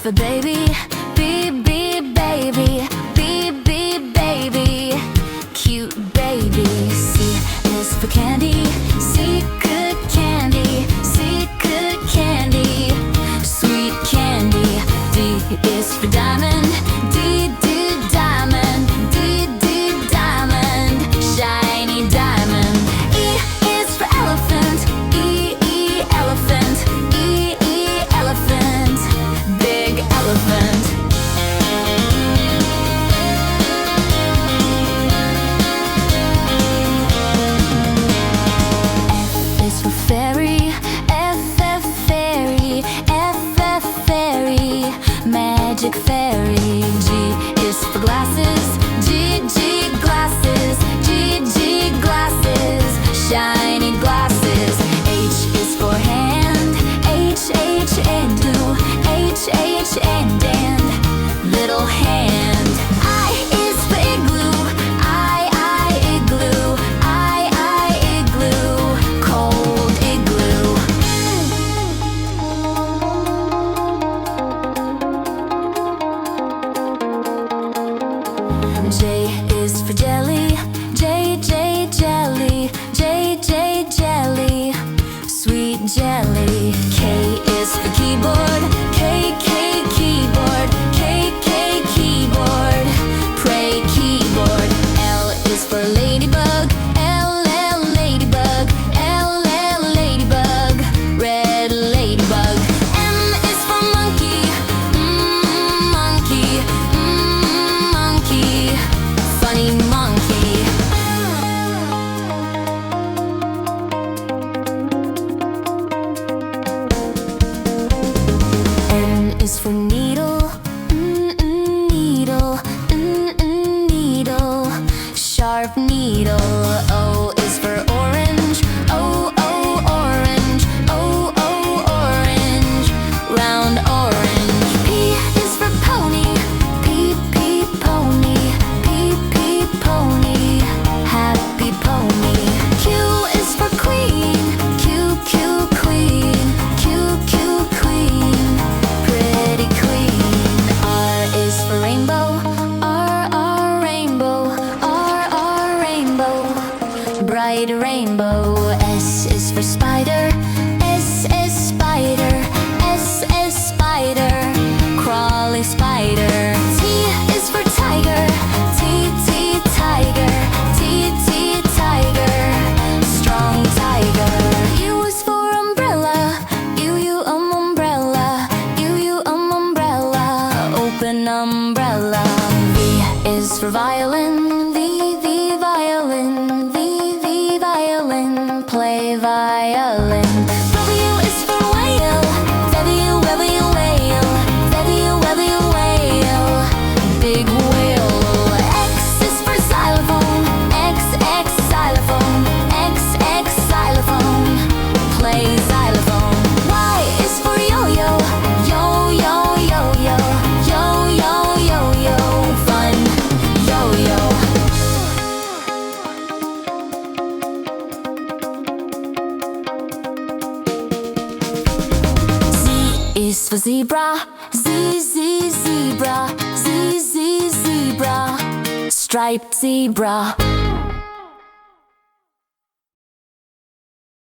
for baby, baby, baby, baby, baby, cute baby. C is for candy, C good candy, C good candy, sweet candy. D is for diamond, D, D, diamond, D, D, diamond, shiny diamond. E is for elephant, E, E, elephant, E, E, elephant, big elephant. F is for fairy, F, F, fairy, F, F, fairy, magic fairy. G is for glasses, G, G, glasses, G, G, glasses, shiny glasses. H is for hand, H, H, and blue, H, H, and little hand. I is for igloo, I, igloo, I, igloo, cold igloo. J is for jelly, J, J, jelly, J, J, jelly, sweet jelly. K is for keyboard, K, K, keyboard, K, K, keyboard, pray keyboard. L is for ladybug, L, L, ladybug, L, L, ladybug, red ladybug. M is for monkey, monkey, monkey, funny monkey. N is for needle, needle, needle, sharp needle. O is for orange, O, O, orange, O, O, orange, round orange. P is for pony, P, P, pony, P, P, pony, happy pony. Q is for queen, Q, Q, queen, Q, Q, queen, pretty queen. R is for rainbow, R, R, rainbow, R, R, rainbow, bright rainbow. S is for spider, S, S, spider, S, S, spider, crawly spider. T is for tiger, T, T, tiger, T, T, tiger, strong tiger. U is for umbrella, U, umbrella, U, umbrella, open umbrella. V is for violin, V, violin, V, violin, play violin. W is for whale, W, whale, W, whale, big whale. X is for xylophone, X, X, xylophone, X, X, xylophone, play xylophone. Y is for yo-yo, yo, yo, yo-yo, yo, yo, yo-yo, fun yo-yo. Z is for zebra, Z, Z, zebra, Z, Z, zebra, striped zebra.